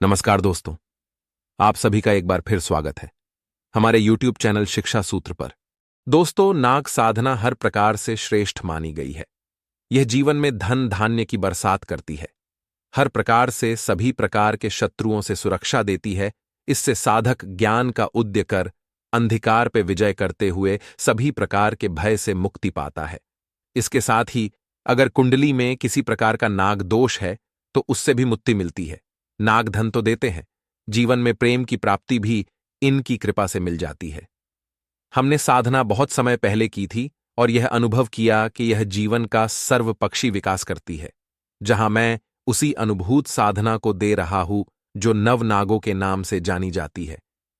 नमस्कार दोस्तों, आप सभी का एक बार फिर स्वागत है हमारे YouTube चैनल शिक्षा सूत्र पर। दोस्तों, नाग साधना हर प्रकार से श्रेष्ठ मानी गई है। यह जीवन में धन धान्य की बरसात करती है, हर प्रकार से सभी प्रकार के शत्रुओं से सुरक्षा देती है। इससे साधक ज्ञान का उदय कर अंधकार पे विजय करते हुए सभी प्रकार के भय से मुक्ति पाता है। इसके साथ ही अगर कुंडली में किसी प्रकार का नाग दोष है तो उससे भी मुक्ति मिलती है। नाग धन तो देते हैं, जीवन में प्रेम की प्राप्ति भी इनकी कृपा से मिल जाती है। हमने साधना बहुत समय पहले की थी और यह अनुभव किया कि यह जीवन का सर्वपक्षी विकास करती है। जहां मैं उसी अनुभूत साधना को दे रहा हूं जो नव नागों के नाम से जानी जाती है।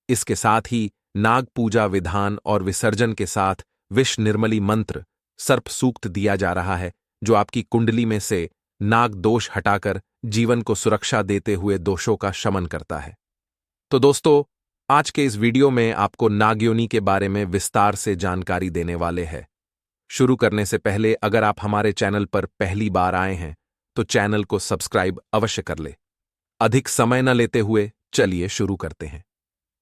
इसके साथ ही नाग पूजा विधान और विसर्जन के साथ विष निर्मली मंत्र सर्प सूक्त दिया जा रहा है, जो आपकी कुंडली में से नाग दोष हटाकर जीवन को सुरक्षा देते हुए दोषों का शमन करता है। तो दोस्तों, आज के इस वीडियो में आपको नागयोनि के बारे में विस्तार से जानकारी देने वाले हैं। शुरू करने से पहले अगर आप हमारे चैनल पर पहली बार आए हैं तो चैनल को सब्सक्राइब अवश्य कर ले। अधिक समय न लेते हुए चलिए शुरू करते हैं।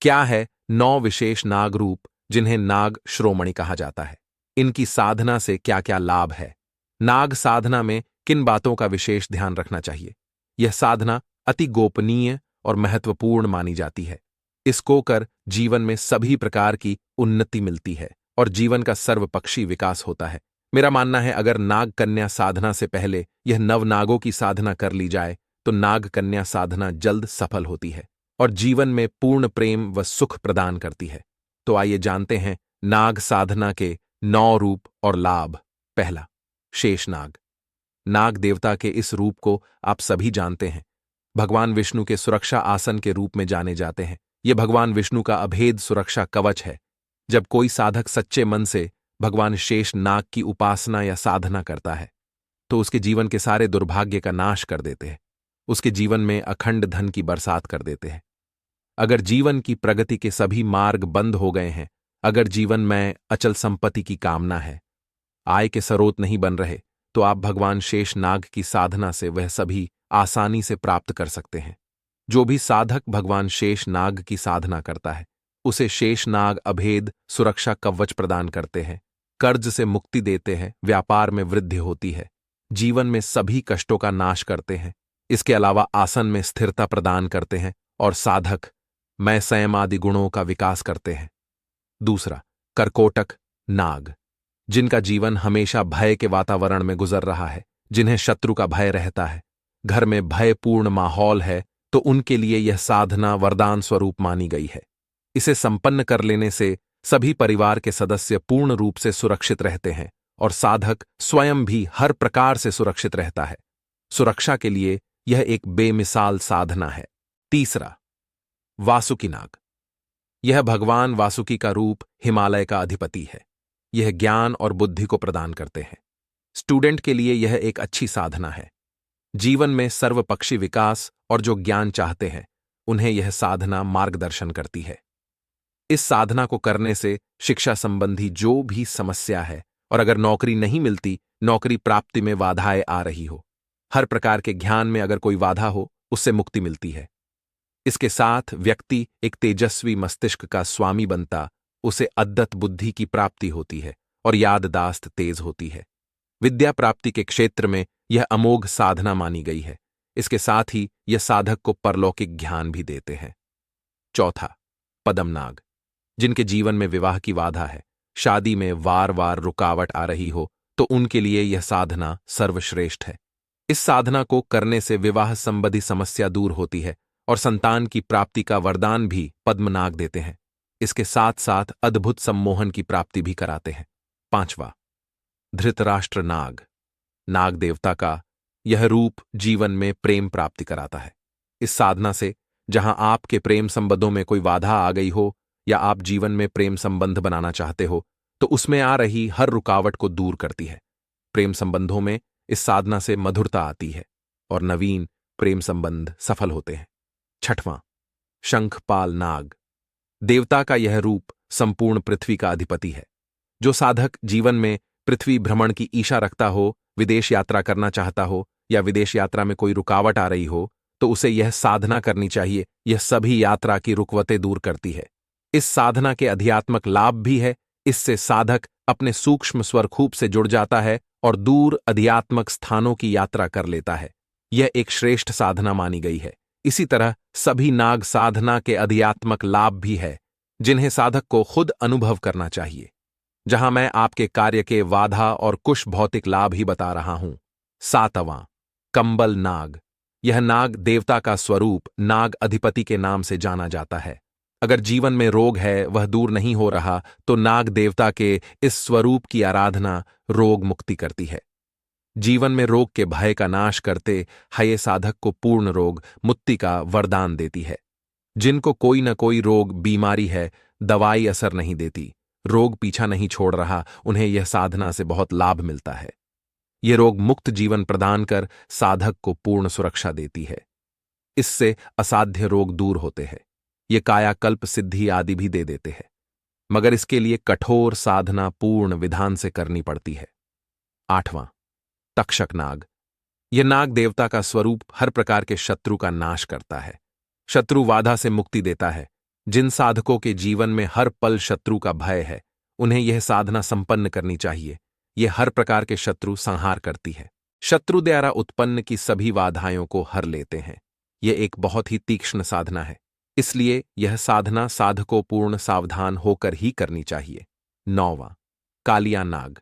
क्या है 9 विशेष नाग रूप जिन्हें नाग श्रोमणि कहा जाता है? इनकी साधना से क्या क्या लाभ है? नाग साधना में किन बातों का विशेष ध्यान रखना चाहिए? यह साधना अति गोपनीय और महत्वपूर्ण मानी जाती है। इसको कर जीवन में सभी प्रकार की उन्नति मिलती है और जीवन का सर्वपक्षी विकास होता है। मेरा मानना है अगर नाग कन्या साधना से पहले यह नवनागों की साधना कर ली जाए तो नाग कन्या साधना जल्द सफल होती है और जीवन में पूर्ण प्रेम व सुख प्रदान करती है। तो आइए जानते हैं नाग साधना के 9 रूप और लाभ। पहला, शेषनाग। नाग देवता के इस रूप को आप सभी जानते हैं। भगवान विष्णु के सुरक्षा आसन के रूप में जाने जाते हैं। ये भगवान विष्णु का अभेद सुरक्षा कवच है। जब कोई साधक सच्चे मन से भगवान शेष नाग की उपासना या साधना करता है तो उसके जीवन के सारे दुर्भाग्य का नाश कर देते हैं, उसके जीवन में अखंड धन की बरसात कर देते हैं। अगर जीवन की प्रगति के सभी मार्ग बंद हो गए हैं, अगर जीवन में अचल संपत्ति की कामना है, आय के स्रोत नहीं बन रहे, तो आप भगवान शेष नाग की साधना से वह सभी आसानी से प्राप्त कर सकते हैं। जो भी साधक भगवान शेष नाग की साधना करता है उसे शेष नाग अभेद सुरक्षा कवच प्रदान करते हैं, कर्ज से मुक्ति देते हैं, व्यापार में वृद्धि होती है, जीवन में सभी कष्टों का नाश करते हैं। इसके अलावा आसन में स्थिरता प्रदान करते हैं और साधक मैं संयम आदि गुणों का विकास करते हैं। दूसरा, कर्कोटक नाग। जिनका जीवन हमेशा भय के वातावरण में गुजर रहा है, जिन्हें शत्रु का भय रहता है, घर में भयपूर्ण माहौल है, तो उनके लिए यह साधना वरदान स्वरूप मानी गई है। इसे संपन्न कर लेने से सभी परिवार के सदस्य पूर्ण रूप से सुरक्षित रहते हैं और साधक स्वयं भी हर प्रकार से सुरक्षित रहता है। सुरक्षा के लिए यह एक बेमिसाल साधना है। तीसरा, वासुकी नाग। यह भगवान वासुकी का रूप हिमालय का अधिपति है। यह ज्ञान और बुद्धि को प्रदान करते हैं। स्टूडेंट के लिए यह एक अच्छी साधना है। जीवन में सर्वपक्षी विकास और जो ज्ञान चाहते हैं उन्हें यह साधना मार्गदर्शन करती है। इस साधना को करने से शिक्षा संबंधी जो भी समस्या है और अगर नौकरी नहीं मिलती, नौकरी प्राप्ति में बाधाएं आ रही हो, हर प्रकार के ज्ञान में अगर कोई बाधा हो, उससे मुक्ति मिलती है। इसके साथ व्यक्ति एक तेजस्वी मस्तिष्क का स्वामी बनता, उसे अद्भुत बुद्धि की प्राप्ति होती है और याददाश्त तेज होती है। विद्या प्राप्ति के क्षेत्र में यह अमोघ साधना मानी गई है। इसके साथ ही यह साधक को परलौकिक ज्ञान भी देते हैं। चौथा, पद्मनाग। जिनके जीवन में विवाह की बाधा है, शादी में वार वार रुकावट आ रही हो, तो उनके लिए यह साधना सर्वश्रेष्ठ है। इस साधना को करने से विवाह संबंधी समस्या दूर होती है और संतान की प्राप्ति का वरदान भी पद्मनाग देते हैं। इसके साथ साथ अद्भुत सम्मोहन की प्राप्ति भी कराते हैं। पांचवा, धृतराष्ट्र नाग। नाग देवता का यह रूप जीवन में प्रेम प्राप्ति कराता है। इस साधना से जहां आपके प्रेम संबंधों में कोई बाधा आ गई हो या आप जीवन में प्रेम संबंध बनाना चाहते हो, तो उसमें आ रही हर रुकावट को दूर करती है। प्रेम संबंधों में इस साधना से मधुरता आती है और नवीन प्रेम संबंध सफल होते हैं। छठवां, शंखपाल नाग। देवता का यह रूप संपूर्ण पृथ्वी का अधिपति है। जो साधक जीवन में पृथ्वी भ्रमण की इच्छा रखता हो, विदेश यात्रा करना चाहता हो या विदेश यात्रा में कोई रुकावट आ रही हो, तो उसे यह साधना करनी चाहिए। यह सभी यात्रा की रुकावटें दूर करती है। इस साधना के आध्यात्मिक लाभ भी है। इससे साधक अपने सूक्ष्म स्वरखूप से जुड़ जाता है और दूर आध्यात्मिक स्थानों की यात्रा कर लेता है। यह एक श्रेष्ठ साधना मानी गई है। इसी तरह सभी नाग साधना के आध्यात्मिक लाभ भी है, जिन्हें साधक को खुद अनुभव करना चाहिए। जहां मैं आपके कार्य के वाधा और कुछ भौतिक लाभ ही बता रहा हूं। 7वां, कंबल नाग। यह नाग देवता का स्वरूप नाग अधिपति के नाम से जाना जाता है। अगर जीवन में रोग है, वह दूर नहीं हो रहा, तो नाग देवता के इस स्वरूप की आराधना रोग मुक्ति करती है। जीवन में रोग के भय का नाश करते हये साधक को पूर्ण रोग मुक्ति का वरदान देती है। जिनको कोई न कोई रोग बीमारी है, दवाई असर नहीं देती, रोग पीछा नहीं छोड़ रहा, उन्हें यह साधना से बहुत लाभ मिलता है। यह रोग मुक्त जीवन प्रदान कर साधक को पूर्ण सुरक्षा देती है। इससे असाध्य रोग दूर होते हैं। ये कायाकल्प सिद्धि आदि भी दे देते हैं, मगर इसके लिए कठोर साधना पूर्ण विधान से करनी पड़ती है। 8वां, तक्षक नाग। यह नाग देवता का स्वरूप हर प्रकार के शत्रु का नाश करता है, शत्रु बाधा से मुक्ति देता है। जिन साधकों के जीवन में हर पल शत्रु का भय है, उन्हें यह साधना संपन्न करनी चाहिए। यह हर प्रकार के शत्रु संहार करती है। शत्रु द्वारा उत्पन्न की सभी बाधाओं को हर लेते हैं। यह एक बहुत ही तीक्ष्ण साधना है, इसलिए यह साधना साधकों पूर्ण सावधान होकर ही करनी चाहिए। 9वां, कालिया नाग।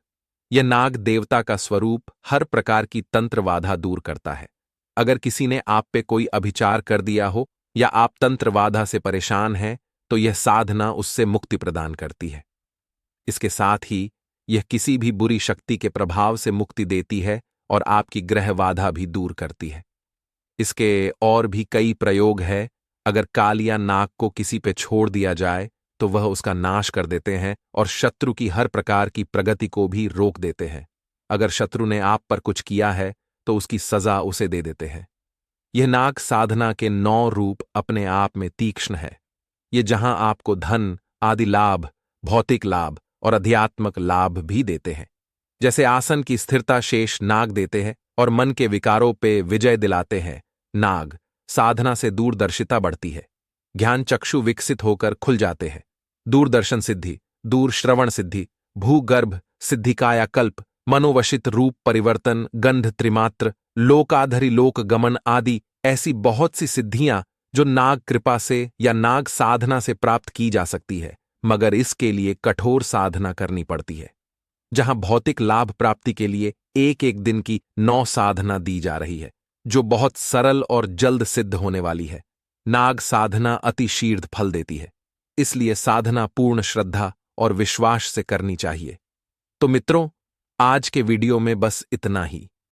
यह नाग देवता का स्वरूप हर प्रकार की तंत्र बाधा दूर करता है। अगर किसी ने आप पे कोई अभिचार कर दिया हो या आप तंत्र बाधा से परेशान हैं, तो यह साधना उससे मुक्ति प्रदान करती है। इसके साथ ही यह किसी भी बुरी शक्ति के प्रभाव से मुक्ति देती है और आपकी ग्रह बाधा भी दूर करती है। इसके और भी कई प्रयोग है। अगर कालिया नाग को किसी पे छोड़ दिया जाए तो वह उसका नाश कर देते हैं और शत्रु की हर प्रकार की प्रगति को भी रोक देते हैं। अगर शत्रु ने आप पर कुछ किया है तो उसकी सजा उसे दे देते हैं। यह नाग साधना के 9 रूप अपने आप में तीक्ष्ण है। ये जहां आपको धन आदि लाभ, भौतिक लाभ और आध्यात्मिक लाभ भी देते हैं। जैसे आसन की स्थिरता शेष नाग देते हैं और मन के विकारों पे विजय दिलाते हैं। नाग साधना से दूरदर्शिता बढ़ती है। ज्ञान चक्षु विकसित होकर खुल जाते हैं। दूरदर्शन सिद्धि, दूर श्रवण सिद्धि, भूगर्भ सिद्धि, कायाकल्प, मनोवशित रूप परिवर्तन, गंध त्रिमात्र, लोकाधरी लोक गमन आदि ऐसी बहुत सी सिद्धियां जो नाग कृपा से या नाग साधना से प्राप्त की जा सकती है, मगर इसके लिए कठोर साधना करनी पड़ती है। जहां भौतिक लाभ प्राप्ति के लिए एक एक दिन की 9 साधना दी जा रही है, जो बहुत सरल और जल्द सिद्ध होने वाली है। नाग साधना अति शीघ्र फल देती है, इसलिए साधना पूर्ण श्रद्धा और विश्वास से करनी चाहिए। तो मित्रों, आज के वीडियो में बस इतना ही।